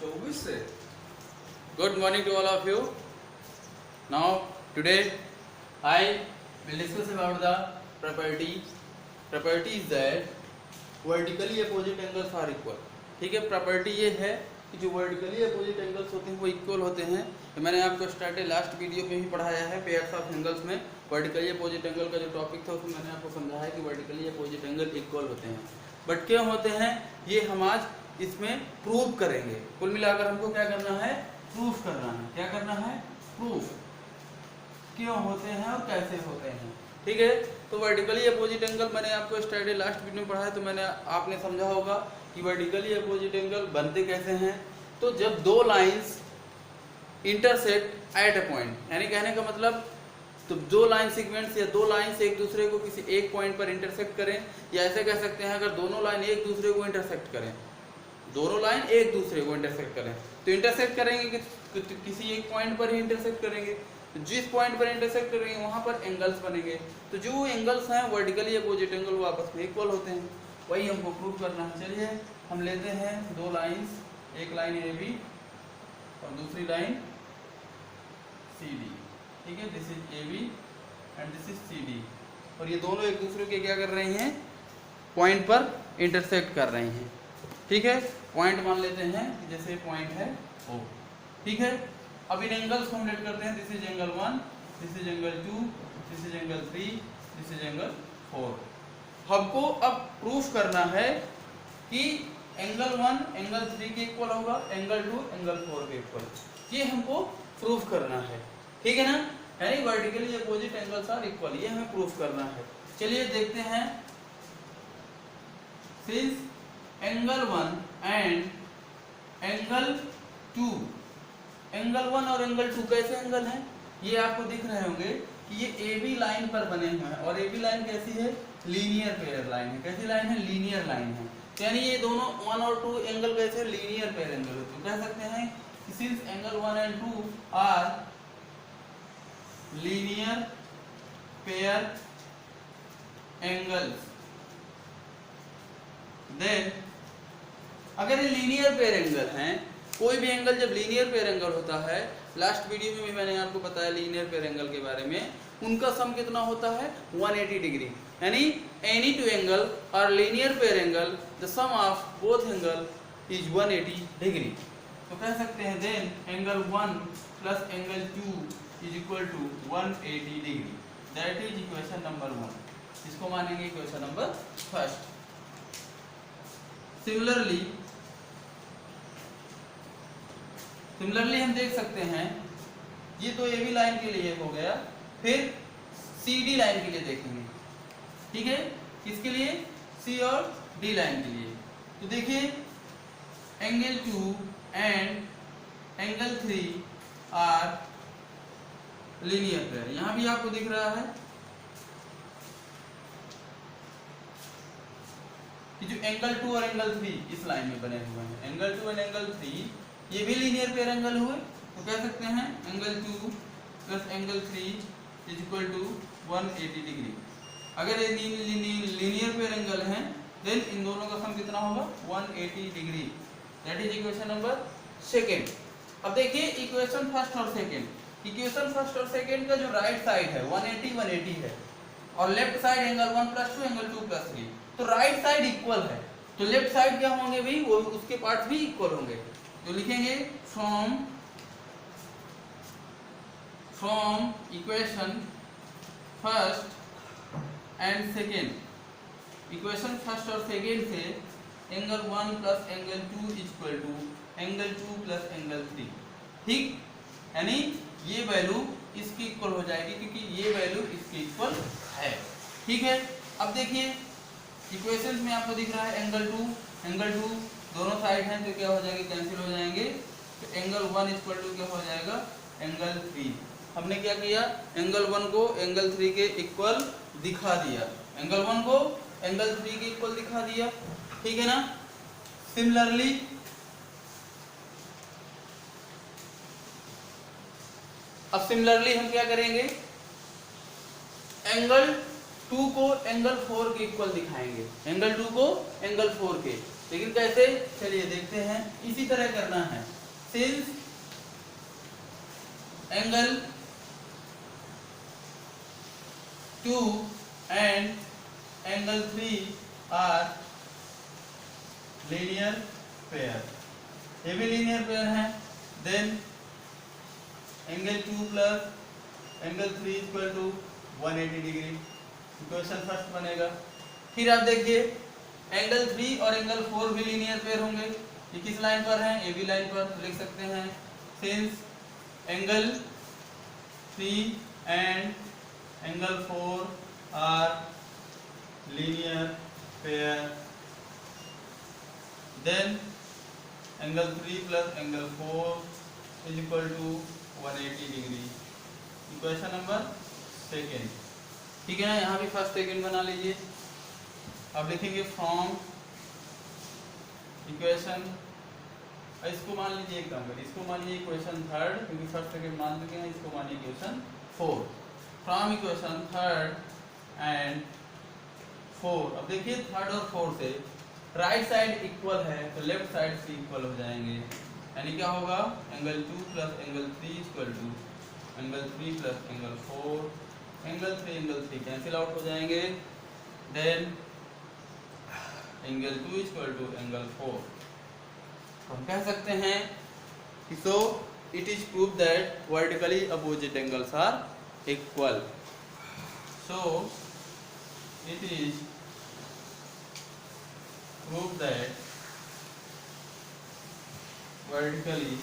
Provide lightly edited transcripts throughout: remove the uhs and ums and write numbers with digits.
24 से. Good morning to all of you. Now today I will discuss about the property. Property is that vertically opposite angles are equal. ठीक है, property ये है कि जो vertically opposite angles होते हैं वो इक्वल होते हैं. तो मैंने आपको स्टार्टिंग लास्ट वीडियो में ही पढ़ाया है पेयर्स ऑफ एंगल्स में. वर्टिकली अपोजिट एंगल का जो टॉपिक था उसमें मैंने आपको समझाया कि वर्टिकली अपोजिट एंगल इक्वल होते हैं. बट क्यों होते हैं ये हम आज इसमें प्रूव करेंगे. कुल मिलाकर हमको क्या करना है, प्रूफ करना है. क्या करना है, प्रूफ क्यों होते हैं और कैसे होते हैं. ठीक है, तो वर्टिकली अपोजिट एंगल मैंने आपको स्टार्टिंग लास्ट वीडियो में पढ़ाया. तो मैंने आपने समझा होगा कि वर्टिकली अपोजिट एंगल बनते कैसे हैं. तो जब दो lines intersect at a point, यानी कहने का मतलब तो दो लाइन सीक्वेंस या दो लाइंस एक दूसरे को किसी एक पॉइंट पर इंटरसेक्ट करें, या ऐसे कह सकते हैं अगर दोनों लाइन एक दूसरे को इंटरसेक्ट करें, दोनों लाइन एक दूसरे को इंटरसेक्ट करें तो इंटरसेक्ट करेंगे किसी एक पॉइंट पर ही इंटरसेक्ट करेंगे. तो जिस पॉइंट पर इंटरसेक्ट करेंगे वहां पर एंगल्स बनेंगे. तो जो एंगल्स हैं वर्टिकली अपोजिट एंगल वो आपस में इक्वल होते हैं. वही हमको प्रूव करना है. चलिए हम लेते हैं दो लाइंस, एक लाइन ए बी और दूसरी लाइन सी डी. ठीक है, this is A B and this is C D. और ये दोनों एक दूसरे के क्या कर रहे हैं, पॉइंट पर इंटरसेक्ट कर रहे हैं. ठीक है, पॉइंट मान लेते हैं जैसे पॉइंट है ओ. ठीक है, अब इन एंगल्स को हम लेट करते हैं. This is angle 1, this is angle 2, this is angle 3, this is angle 4. हमको अब प्रूफ करना है कि एंगल 1 एंगल 3 के इक्वल होगा, एंगल 2 एंगल 4 के इक्वल. ये हमको प्रूफ करना है. ठीक है ना, यानी vertically opposite angles are equal, ये हमें प्रूफ करना है. चलिए देखते हैं. Since angle 1 and angle 2, angle 1 और एंगल 2 कैसे एंगल हैं, ये आपको दिख रहे होंगे कि ये ए बी लाइन पर बने हुए हैं. और ए बी लाइन कैसी है, लीनियर पेयर लाइन है. कैसी लाइन है, लीनियर लाइन है. तो यानी ये दोनों 1 और 2 एंगल कैसे, लीनियर पेयर एंगल होते हैं. कह सकते हैं कि since angle 1 and 2 are linear pair angles, then अगर ये लीनियर पेयर एंगल हैं, कोई भी एंगल जब लीनियर पेयर एंगल होता है, लास्ट वीडियो में भी मैंने आपको बताया लीनियर पेयर एंगल के बारे में, उनका सम कितना होता है 180 डिग्री. यानी एनी टू एंगल और linear pair angle the sum of both angle is 180 degree. तो कह सकते हैं then angle 1 plus angle 2 is equal to 180 degree. That is equation number 1. इसको मानेंगे इक्वेशन नंबर फर्स्ट. सिमिलरली हम देख सकते हैं, ये तो ए बी लाइन के लिए हो गया. फिर सी डी लाइन के लिए देखेंगे. ठीक है, किसके लिए, सी और डी लाइन के लिए. तो देखिए angle 2 and angle 3 are linear pair. यहां भी आपको दिख रहा है कि जो एंगल 2 और एंगल 3 इस लाइन में बने हुए हैं, एंगल 2 एंड एंगल 3 ये भी लीनियर पेयर एंगल हुए. तो कह सकते हैं angle 2 plus angle 3 is equal to 180 degree. अगर ये लीनियर पेयर एंगल हैं देन इन दोनों का सम कितना होगा 180 degree. That is equation number second. अब देखिए इक्वेशन फर्स्ट और सेकेंड. इक्वेशन फर्स्ट और सेकेंड का जो राइट साइड है 180 है और left side angle 1 plus 2 angle 2 plus 3. तो राइट साइड इक्वल है तो लेफ्ट साइड क्या होंगे भाई, वो उसके पार्ट्स भी इक्वल होंगे. तो लिखेंगे from equation first and second. Equation first और सेकेंड से angle 1 plus angle 2 is equal to angle 2 plus angle 3. ठीक, यानी ये वैल्यू इसकी इक्वल हो जाएगी क्योंकि ये वैल्यू इसकी इक्वल है. ठीक है, अब देखिए इक्वेशंस में आपको दिख रहा है एंगल 2 दोनों साइड हैं तो क्या हो जाएगा, कैंसिल हो जाएंगे. तो एंगल 1 इक्वल टू क्या हो जाएगा, एंगल 3. हमने क्या किया, एंगल 1 को एंगल 3 के इक्वल दिखा दिया, एंगल 1 को एंगल 3 के इक्वल दिखा दिया. ठीक है ना. सिमिलरली हम क्या करेंगे, एंगल 2 को एंगल 4 के इक्वल दिखाएंगे, एंगल 2 को एंगल 4 के. लेकिन कैसे, चलिए देखते हैं. इसी तरह करना है. Since angle 2 and angle 3 are linear pair, ये भी लीनियर पेयर है, then angle 2 plus angle 3 equal to 180 degree, equation first बनेगा। फिर आप देखिए एंगल 3 और एंगल 4 भी लीनियर पेयर होंगे, ये किस लाइन पर हैं, ए बी लाइन पर, तो लिख सकते हैं since angle 3 and angle 4 are linear pair, then angle 3 plus angle 4 is equal to 180 degree, equation number second. ठीक है ना, यहाँ भी फर्स्ट सेकेंड बना लीजिए। अब लिखेंगे फ्रॉम इक्वेशन, इसको मान लीजिए एक काम करिए, इसको मानिए इक्वेशन थर्ड, क्योंकि फर्स्ट सेकेंड मान चुके हैं, इसको मानिए equation 4। From equation third and 4, अब देखिए थर्ड और 4 से राइट साइड इक्वल है तो लेफ्ट साइड से इक्वल हो जाएंगे, यानी क्या होगा angle 2 plus angle 3 equal to angle 3 plus angle 4, angle 3 cancel out हो जाएंगे, then angle 2 equal to angle 4। हम कह सकते हैं कि so it is prove that vertically opposite angles are equal, so it is prove that vertically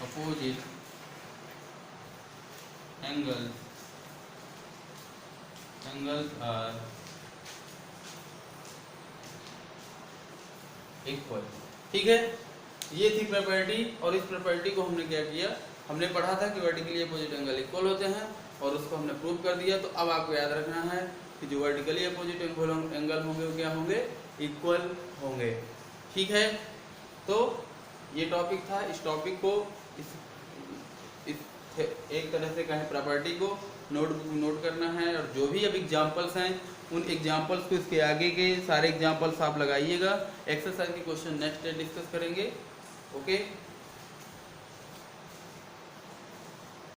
opposite angles are equal. ठीक है, ये थी प्रॉपर्टी, और इस प्रॉपर्टी को हमने क्या किया, हमने पढ़ा था कि वर्टिकली अपोजिट एंगल इक्वल होते हैं और उसको हमने प्रूव कर दिया। तो अब आपको याद रखना है कि जो वर्टिकली अपोजिट एंगल होंगे वो क्या होंगे, इक्वल होंगे। ठीक है, तो ये टॉपिक था, इस टॉपिक को इस एक तरह से कहें प्रॉपर्टी को नोट करना है, और जो भी अब एग्जांपल्स हैं उन एग्जांपल्स को इसके आगे के सारे एग्जांपल्स आप लगाइएगा। एक्सरसाइज के क्वेश्चन नेक्स्ट डे डिस्कस करेंगे। ओके।